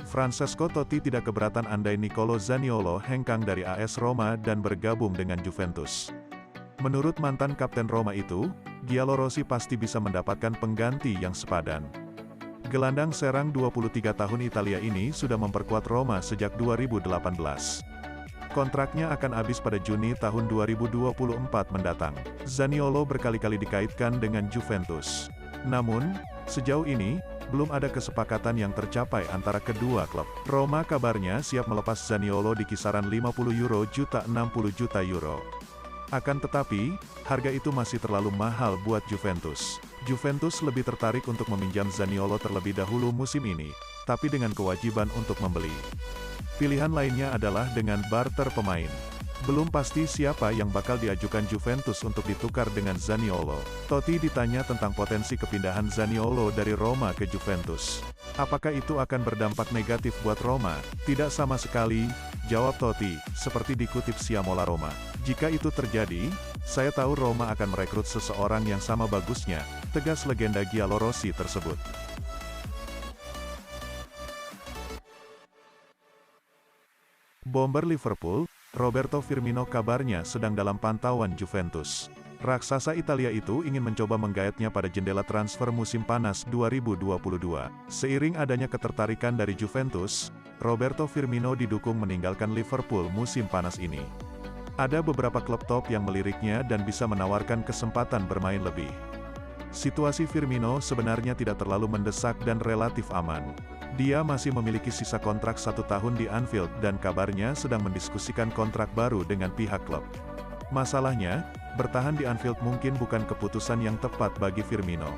Francesco Totti tidak keberatan andai Nicolo Zaniolo hengkang dari AS Roma dan bergabung dengan Juventus. Menurut mantan kapten Roma itu, Giallorossi pasti bisa mendapatkan pengganti yang sepadan. Gelandang serang 23 tahun Italia ini sudah memperkuat Roma sejak 2018. Kontraknya akan habis pada Juni tahun 2024 mendatang. Zaniolo berkali-kali dikaitkan dengan Juventus. Namun, sejauh ini, belum ada kesepakatan yang tercapai antara kedua klub. Roma kabarnya siap melepas Zaniolo di kisaran 50 juta 60 juta euro. Akan tetapi, harga itu masih terlalu mahal buat Juventus. Juventus lebih tertarik untuk meminjam Zaniolo terlebih dahulu musim ini, tapi dengan kewajiban untuk membeli. Pilihan lainnya adalah dengan barter pemain. Belum pasti siapa yang bakal diajukan Juventus untuk ditukar dengan Zaniolo. Totti ditanya tentang potensi kepindahan Zaniolo dari Roma ke Juventus. Apakah itu akan berdampak negatif buat Roma? Tidak sama sekali, jawab Totti, seperti dikutip Siamola Roma. Jika itu terjadi, saya tahu Roma akan merekrut seseorang yang sama bagusnya, tegas legenda Giallorossi tersebut. Bomber Liverpool, Roberto Firmino kabarnya sedang dalam pantauan Juventus. Raksasa Italia itu ingin mencoba menggayatnya pada jendela transfer musim panas 2022. Seiring adanya ketertarikan dari Juventus, Roberto Firmino didukung meninggalkan Liverpool musim panas ini. Ada beberapa klub top yang meliriknya dan bisa menawarkan kesempatan bermain lebih. Situasi Firmino sebenarnya tidak terlalu mendesak dan relatif aman. Dia masih memiliki sisa kontrak 1 tahun di Anfield dan kabarnya sedang mendiskusikan kontrak baru dengan pihak klub. Masalahnya, bertahan di Anfield mungkin bukan keputusan yang tepat bagi Firmino.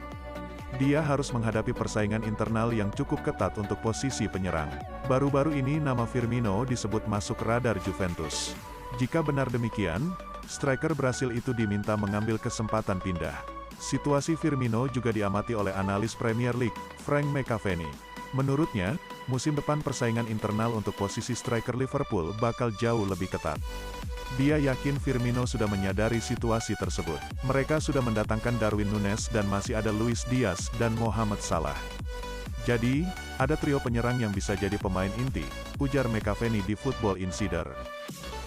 Dia harus menghadapi persaingan internal yang cukup ketat untuk posisi penyerang. Baru-baru ini nama Firmino disebut masuk radar Juventus. Jika benar demikian, striker Brasil itu diminta mengambil kesempatan pindah. Situasi Firmino juga diamati oleh analis Premier League, Frank McAvenny. Menurutnya, musim depan persaingan internal untuk posisi striker Liverpool bakal jauh lebih ketat. Dia yakin Firmino sudah menyadari situasi tersebut. Mereka sudah mendatangkan Darwin Núñez dan masih ada Luis Diaz dan Mohamed Salah. Jadi, ada trio penyerang yang bisa jadi pemain inti, ujar McAvenny di Football Insider.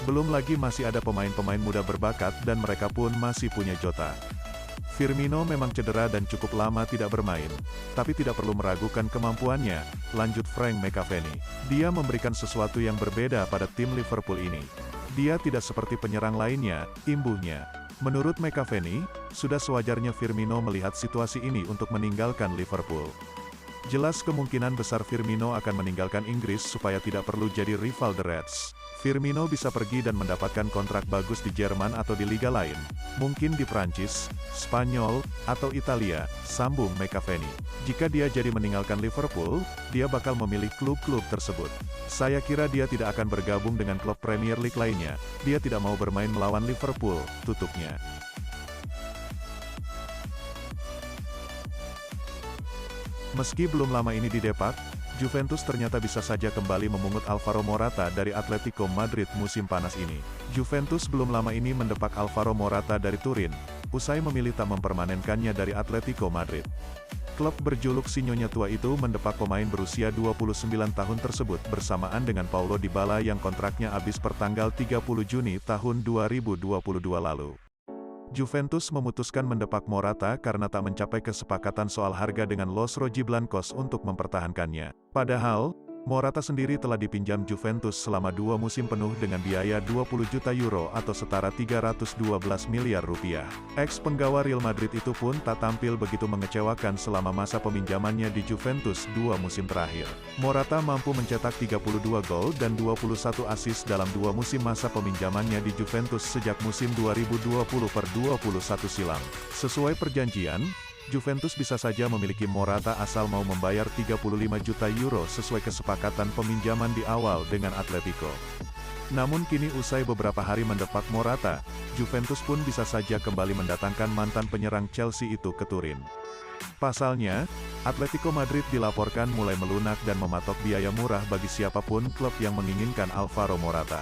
Belum lagi masih ada pemain-pemain muda berbakat dan mereka pun masih punya Jota. Firmino memang cedera dan cukup lama tidak bermain, tapi tidak perlu meragukan kemampuannya, lanjut Frank McAvenny. Dia memberikan sesuatu yang berbeda pada tim Liverpool ini. Dia tidak seperti penyerang lainnya, imbuhnya. Menurut McAvenny, sudah sewajarnya Firmino melihat situasi ini untuk meninggalkan Liverpool. Jelas kemungkinan besar Firmino akan meninggalkan Inggris supaya tidak perlu jadi rival The Reds. Firmino bisa pergi dan mendapatkan kontrak bagus di Jerman atau di liga lain. Mungkin di Prancis, Spanyol, atau Italia, sambung McAvenny. Jika dia jadi meninggalkan Liverpool, dia bakal memilih klub-klub tersebut. Saya kira dia tidak akan bergabung dengan klub Premier League lainnya. Dia tidak mau bermain melawan Liverpool, tutupnya. Meski belum lama ini didepak, Juventus ternyata bisa saja kembali memungut Alvaro Morata dari Atletico Madrid musim panas ini. Juventus belum lama ini mendepak Alvaro Morata dari Turin, usai memilih tak mempermanenkannya dari Atletico Madrid. Klub berjuluk Sinyonya Tua itu mendepak pemain berusia 29 tahun tersebut bersamaan dengan Paulo Dybala yang kontraknya habis pertanggal 30 Juni tahun 2022 lalu. Juventus memutuskan mendepak Morata karena tak mencapai kesepakatan soal harga dengan Los Rojiblancos untuk mempertahankannya. Padahal, Morata sendiri telah dipinjam Juventus selama 2 musim penuh dengan biaya 20 juta euro atau setara 312 miliar rupiah. Ex-penggawa Real Madrid itu pun tak tampil begitu mengecewakan selama masa peminjamannya di Juventus 2 musim terakhir. Morata mampu mencetak 32 gol dan 21 assist dalam 2 musim masa peminjamannya di Juventus sejak musim 2020/21 silam. Sesuai perjanjian, Juventus bisa saja memiliki Morata asal mau membayar 35 juta euro sesuai kesepakatan peminjaman di awal dengan Atletico. Namun kini usai beberapa hari mendepak Morata, Juventus pun bisa saja kembali mendatangkan mantan penyerang Chelsea itu ke Turin. Pasalnya, Atletico Madrid dilaporkan mulai melunak dan mematok biaya murah bagi siapapun klub yang menginginkan Alvaro Morata.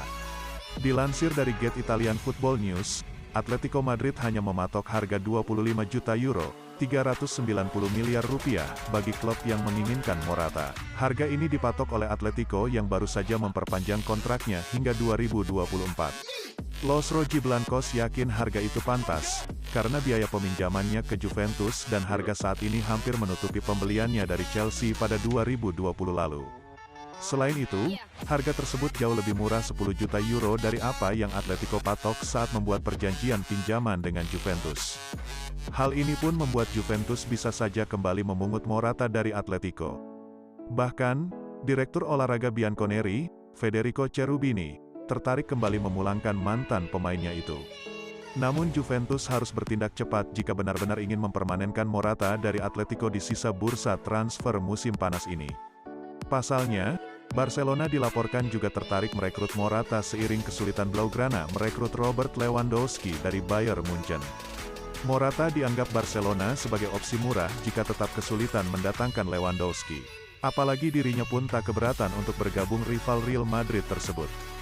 Dilansir dari Get Italian Football News, Atletico Madrid hanya mematok harga 25 juta euro, 390 miliar rupiah bagi klub yang menginginkan Morata. Harga ini dipatok oleh Atletico yang baru saja memperpanjang kontraknya hingga 2024. Los Rojiblancos yakin harga itu pantas, karena biaya peminjamannya ke Juventus dan harga saat ini hampir menutupi pembeliannya dari Chelsea pada 2020 lalu. Selain itu, harga tersebut jauh lebih murah 10 juta euro dari apa yang Atletico patok saat membuat perjanjian pinjaman dengan Juventus. Hal ini pun membuat Juventus bisa saja kembali memungut Morata dari Atletico. Bahkan, Direktur Olahraga Bianconeri, Federico Cherubini, tertarik kembali memulangkan mantan pemainnya itu. Namun Juventus harus bertindak cepat jika benar-benar ingin mempermanenkan Morata dari Atletico di sisa bursa transfer musim panas ini. Pasalnya, Barcelona dilaporkan juga tertarik merekrut Morata seiring kesulitan Blaugrana merekrut Robert Lewandowski dari Bayern Munchen. Morata dianggap Barcelona sebagai opsi murah jika tetap kesulitan mendatangkan Lewandowski. Apalagi dirinya pun tak keberatan untuk bergabung rival Real Madrid tersebut.